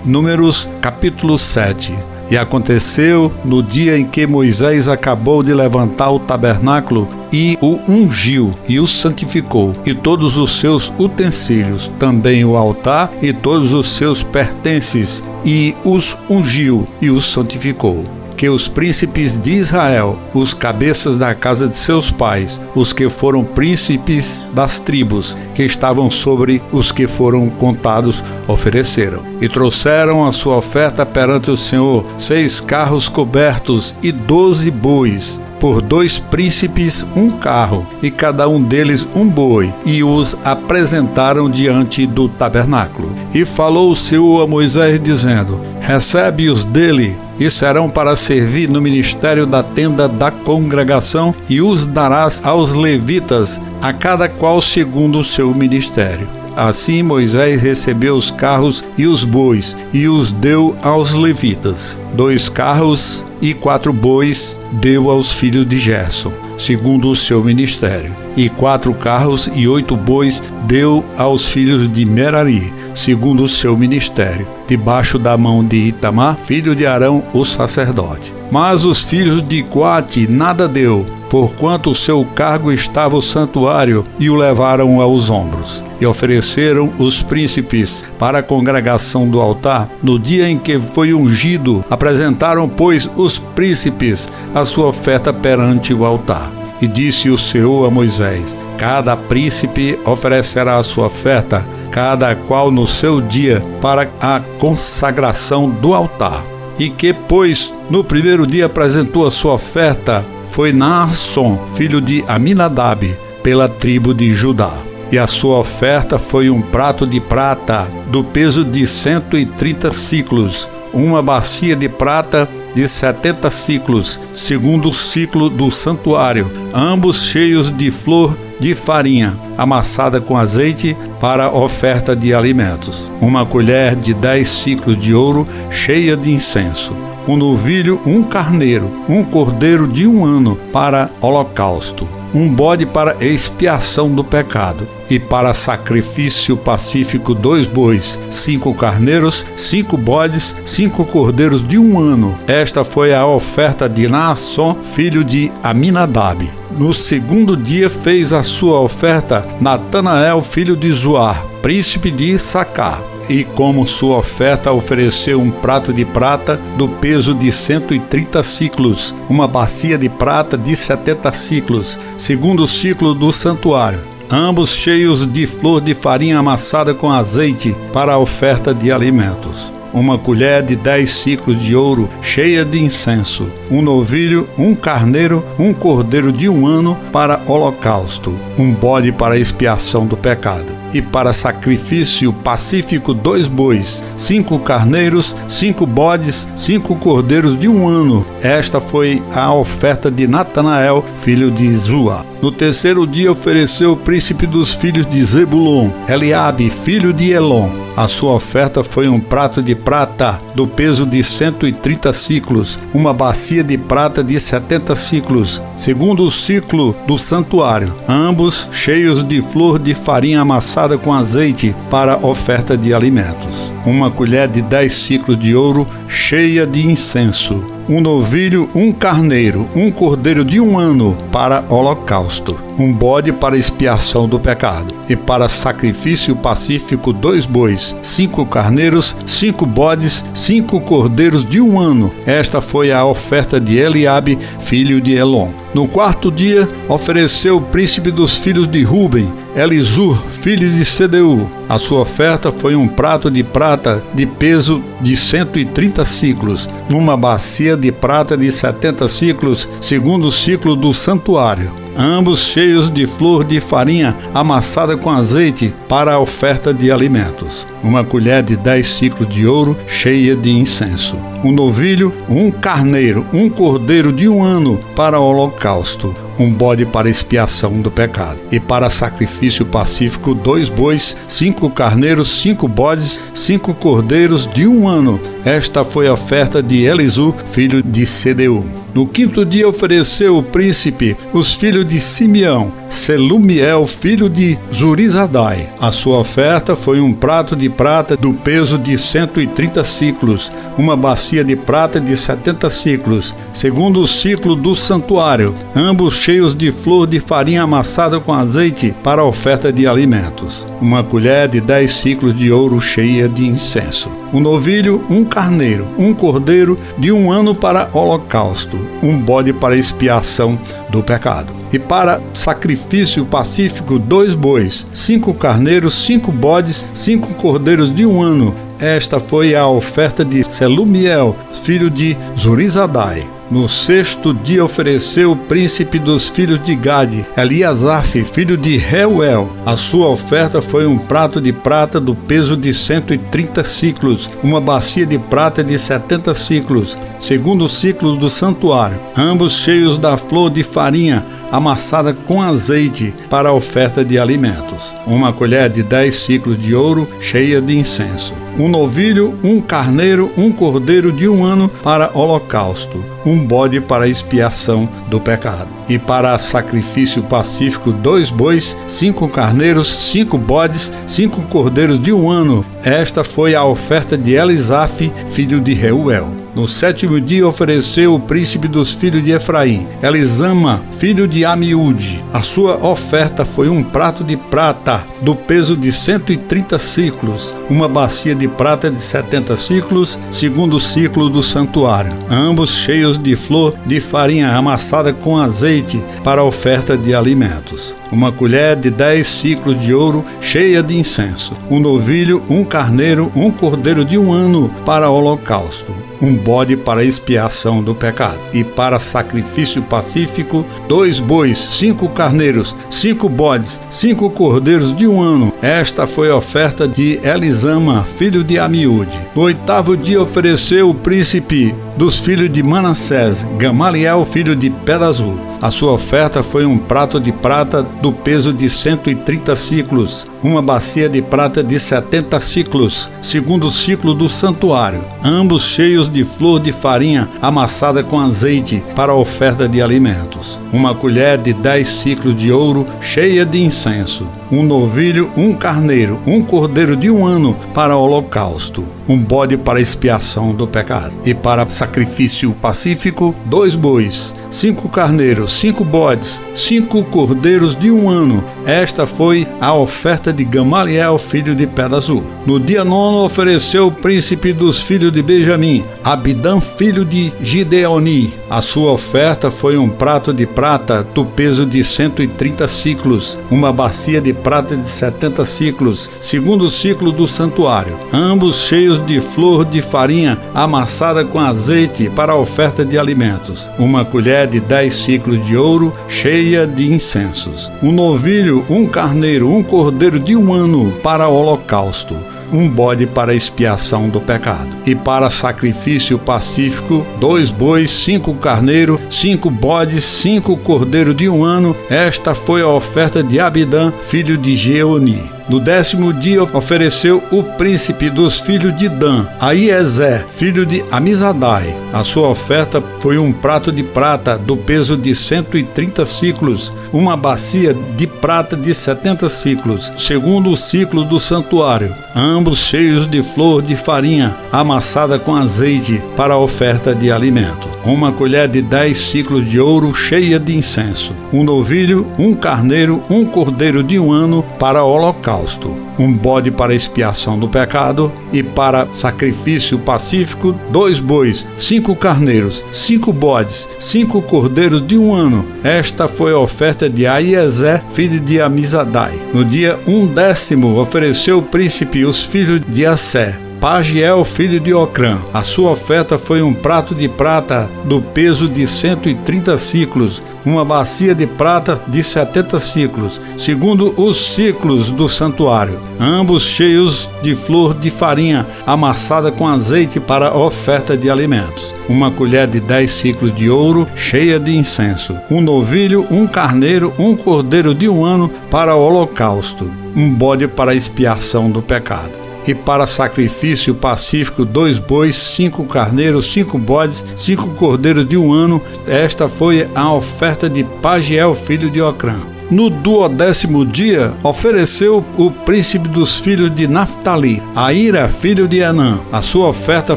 Números capítulo 7. E aconteceu no dia em que Moisés acabou de levantar o tabernáculo e o ungiu e o santificou, e todos os seus utensílios, também o altar e todos os seus pertences, e os ungiu e os santificou. Que os príncipes de Israel, os cabeças da casa de seus pais, os que foram príncipes das tribos que estavam sobre os que foram contados, ofereceram. E trouxeram a sua oferta perante o Senhor 6 carros cobertos e 12 bois, por 2 príncipes um carro, e cada um deles um boi, e os apresentaram diante do tabernáculo. E falou o Senhor a Moisés, dizendo: recebe-os dele, e serão para servir no ministério da tenda da congregação, e os darás aos levitas, a cada qual segundo o seu ministério. Assim Moisés recebeu os carros e os bois, e os deu aos levitas. 2 carros e 4 bois deu aos filhos de Gerson, segundo o seu ministério. E 4 carros e 8 bois deu aos filhos de Merari, segundo o seu ministério, debaixo da mão de Itamar, filho de Arão, o sacerdote. Mas os filhos de Coate nada deu, porquanto o seu cargo estava o santuário, e o levaram aos ombros. E ofereceram os príncipes para a congregação do altar, no dia em que foi ungido. Apresentaram, pois, os príncipes a sua oferta perante o altar. E disse o Senhor a Moisés: cada príncipe oferecerá a sua oferta, cada qual no seu dia, para a consagração do altar. E que, pois, no primeiro dia apresentou a sua oferta, foi Naasson, filho de Aminadab, pela tribo de Judá. E a sua oferta foi um prato de prata, do peso de 130 siclos, uma bacia de prata de 70 siclos, segundo o ciclo do santuário, ambos cheios de flor de farinha, amassada com azeite para oferta de alimentos. Uma colher de 10 siclos de ouro, cheia de incenso. Um novilho, um carneiro, um cordeiro de 1 ano para holocausto. Um bode para expiação do pecado, e para sacrifício pacífico 2 bois, 5 carneiros, 5 bodes, 5 cordeiros de 1 ano. Esta foi a oferta de Naasson, filho de Aminadab. No segundo dia fez a sua oferta Natanael, filho de Zuar, príncipe de Issacar. E como sua oferta ofereceu um prato de prata do peso de 130 siclos, uma bacia de prata de 70 siclos, segundo o ciclo do santuário, ambos cheios de flor de farinha amassada com azeite para a oferta de alimentos. Uma colher de 10 siclos de ouro, cheia de incenso. Um novilho, um carneiro, um cordeiro de 1 ano para holocausto. Um bode para expiação do pecado. E para sacrifício pacífico 2 bois, 5 carneiros, 5 bodes, 5 cordeiros de 1 ano. Esta foi a oferta de Natanael, filho de Zua. No terceiro dia ofereceu o príncipe dos filhos de Zebulon, Eliabe, filho de Elon. A sua oferta foi um prato de prata do peso de 130 siclos, uma bacia de prata de 70 siclos, segundo o ciclo do santuário, ambos cheios de flor de farinha amassada com azeite para oferta de alimentos. Uma colher de 10 siclos de ouro, cheia de incenso. Um novilho, um carneiro, um cordeiro de 1 ano para holocausto, um bode para expiação do pecado, e para sacrifício pacífico 2 bois, 5 carneiros, 5 bodes, 5 cordeiros de 1 ano. Esta foi a oferta de Eliabe, filho de Elon. No quarto dia, ofereceu o príncipe dos filhos de Ruben, Elisur, filho de Sedeu. A sua oferta foi um prato de prata de peso de 130 siclos, uma bacia de prata de 70 siclos, segundo o ciclo do santuário, ambos cheios de flor de farinha amassada com azeite para a oferta de alimentos. Uma colher de 10 siclos de ouro, cheia de incenso. Um novilho, um carneiro, um cordeiro de 1 ano para o holocausto, um bode para expiação do pecado, e para sacrifício pacífico 2 bois, 5 carneiros, 5 bodes, 5 cordeiros de 1 ano. Esta foi a oferta de Elisur, filho de Sedeu. No quinto dia ofereceu o príncipe os filhos de Simeão, Selumiel, filho de Zurizadai. A sua oferta foi um prato de prata do peso de 130 ciclos, uma bacia de prata de 70 ciclos, segundo o ciclo do santuário, ambos cheios de flor de farinha amassada com azeite para a oferta de alimentos. Uma colher de 10 ciclos de ouro cheia de incenso. Um novilho, um carneiro, um cordeiro de 1 ano para holocausto, um bode para expiação do pecado. E para sacrifício pacífico, 2 bois, 5 carneiros, 5 bodes, 5 cordeiros de 1 ano. Esta foi a oferta de Selumiel, filho de Zurizadai. No sexto dia ofereceu o príncipe dos filhos de Gade, Eliasaf, filho de Reuel. A sua oferta foi um prato de prata do peso de 130 ciclos, uma bacia de prata de 70 ciclos, segundo o ciclo do santuário, ambos cheios da flor de farinha amassada com azeite para a oferta de alimentos. Uma colher de 10 ciclos de ouro cheia de incenso. Um novilho, um carneiro, um cordeiro de 1 ano para holocausto, um bode para expiação do pecado. E para sacrifício pacífico, 2 bois, 5 carneiros, 5 bodes, 5 cordeiros de 1 ano. Esta foi a oferta de Elisaf, filho de Reuel. No sétimo dia ofereceu o príncipe dos filhos de Efraim, Elisama, filho de Amiúde. A sua oferta foi um prato de prata do peso de 130 ciclos, uma bacia de prata de 70 ciclos, segundo o ciclo do santuário, ambos cheios de flor de farinha amassada com azeite para a oferta de alimentos. Uma colher de 10 ciclos de ouro cheia de incenso. Um novilho, um carneiro, um cordeiro de 1 ano para holocausto, um bode para expiação do pecado. E para sacrifício pacífico, 2 bois, 5 carneiros, 5 bodes, 5 cordeiros de 1 ano. Esta foi a oferta de Elisama, filho de Amiúde. No 8º dia ofereceu o príncipe dos filhos de Manassés, Gamaliel, filho de Pedazur. A sua oferta foi um prato de prata do peso de 130 ciclos, uma bacia de prata de 70 ciclos, segundo o ciclo do santuário, ambos cheios de flor de farinha amassada com azeite para a oferta de alimentos. Uma colher de 10 ciclos de ouro cheia de incenso. Um novilho, um carneiro, um cordeiro de 1 ano para holocausto, um bode para expiação do pecado. E para sacrifício pacífico, 2 bois, 5 carneiros, 5 bodes, 5 cordeiros de 1 ano. Esta foi a oferta de Gamaliel, filho de Pedazur. No dia 9 ofereceu o príncipe dos filhos de Benjamim, Abidã, filho de Gideoni. A sua oferta foi um prato de prata do peso de 130 ciclos, uma bacia de prata de 70 ciclos, segundo o ciclo do santuário, ambos cheios de flor de farinha amassada com azeite para a oferta de alimentos. Uma colher de 10 ciclos de ouro cheia de incensos. Um novilho, um carneiro, um cordeiro de 1 ano para o holocausto, um bode para expiação do pecado. E para sacrifício pacífico, 2 bois, 5 carneiros, 5 bodes, 5 cordeiros de 1 ano. Esta foi a oferta de Abidã, filho de Geoni. No 10º dia ofereceu o príncipe dos filhos de Dan, Aiezer, filho de Amizadai. A sua oferta foi um prato de prata do peso de 130 ciclos, uma bacia de prata de 70 ciclos, segundo o ciclo do santuário, ambos cheios de flor de farinha amassada com azeite para a oferta de alimento. Uma colher de 10 ciclos de ouro cheia de incenso. Um novilho, um carneiro, um cordeiro de 1 ano para o holocausto, um bode para expiação do pecado. E para sacrifício pacífico, 2 bois, 5 carneiros, 5 bodes, 5 cordeiros de 1 ano. Esta foi a oferta de Aiezer, filho de Amizadai. No dia 10º ofereceu o príncipe os filhos de Assé, Pagiel, filho de Ocrã. A sua oferta foi um prato de prata do peso de 130 ciclos, uma bacia de prata de 70 ciclos, segundo os ciclos do santuário, ambos cheios de flor de farinha amassada com azeite para a oferta de alimentos. Uma colher de 10 ciclos de ouro cheia de incenso. Um novilho, um carneiro, um cordeiro de 1 ano para o holocausto, um bode para a expiação do pecado. E para sacrifício pacífico, 2 bois, 5 carneiros, 5 bodes, 5 cordeiros de 1 ano. Esta foi a oferta de Pagiel, filho de Ocrã. No 12º dia, ofereceu o príncipe dos filhos de Naftali, Aíra, filho de Enã. A sua oferta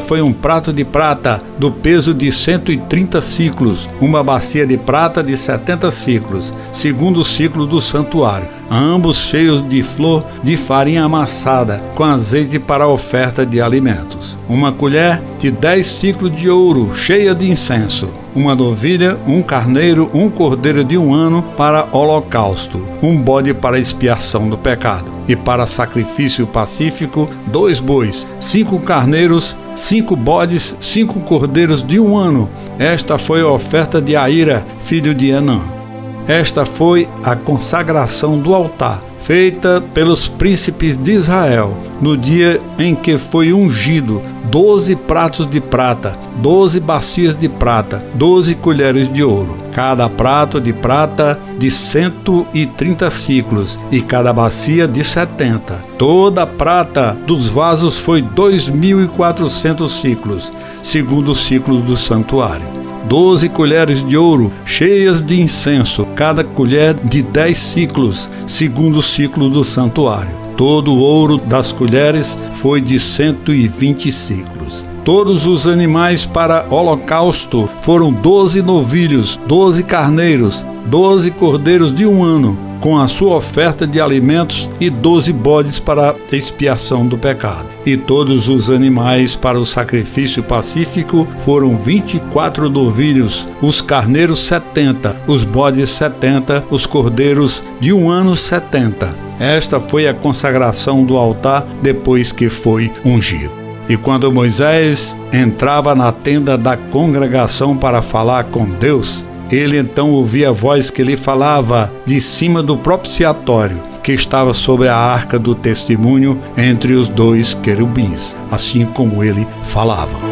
foi um prato de prata, do peso de 130 ciclos, uma bacia de prata de 70 ciclos, segundo o ciclo do santuário, ambos cheios de flor de farinha amassada, com azeite para a oferta de alimentos. Uma colher de 10 ciclos de ouro, cheia de incenso. Uma novilha, um carneiro, um cordeiro de 1 ano para holocausto, um bode para expiação do pecado. E para sacrifício pacífico, 2 bois, 5 carneiros, 5 bodes, 5 cordeiros de 1 ano. Esta foi a oferta de Aíra, filho de Enã. Esta foi a consagração do altar, feita pelos príncipes de Israel, no dia em que foi ungido: 12 pratos de prata, 12 bacias de prata, 12 colheres de ouro, cada prato de prata de 130 ciclos e cada bacia de 70. Toda a prata dos vasos foi 2.400 ciclos, segundo o ciclo do santuário. 12 colheres de ouro cheias de incenso, cada colher de 10 ciclos, segundo o ciclo do santuário. Todo o ouro das colheres foi de 120 ciclos. Todos os animais para holocausto foram 12 novilhos, 12 carneiros, 12 cordeiros de 1 ano, com a sua oferta de alimentos, e 12 bodes para a expiação do pecado. E todos os animais para o sacrifício pacífico foram 24 novilhos, os carneiros 70, os bodes 70, os cordeiros de 1 ano 70. Esta foi a consagração do altar depois que foi ungido. E quando Moisés entrava na tenda da congregação para falar com Deus, ele então ouvia a voz que lhe falava de cima do propiciatório, que estava sobre a arca do testemunho entre os 2 querubins, assim como ele falava.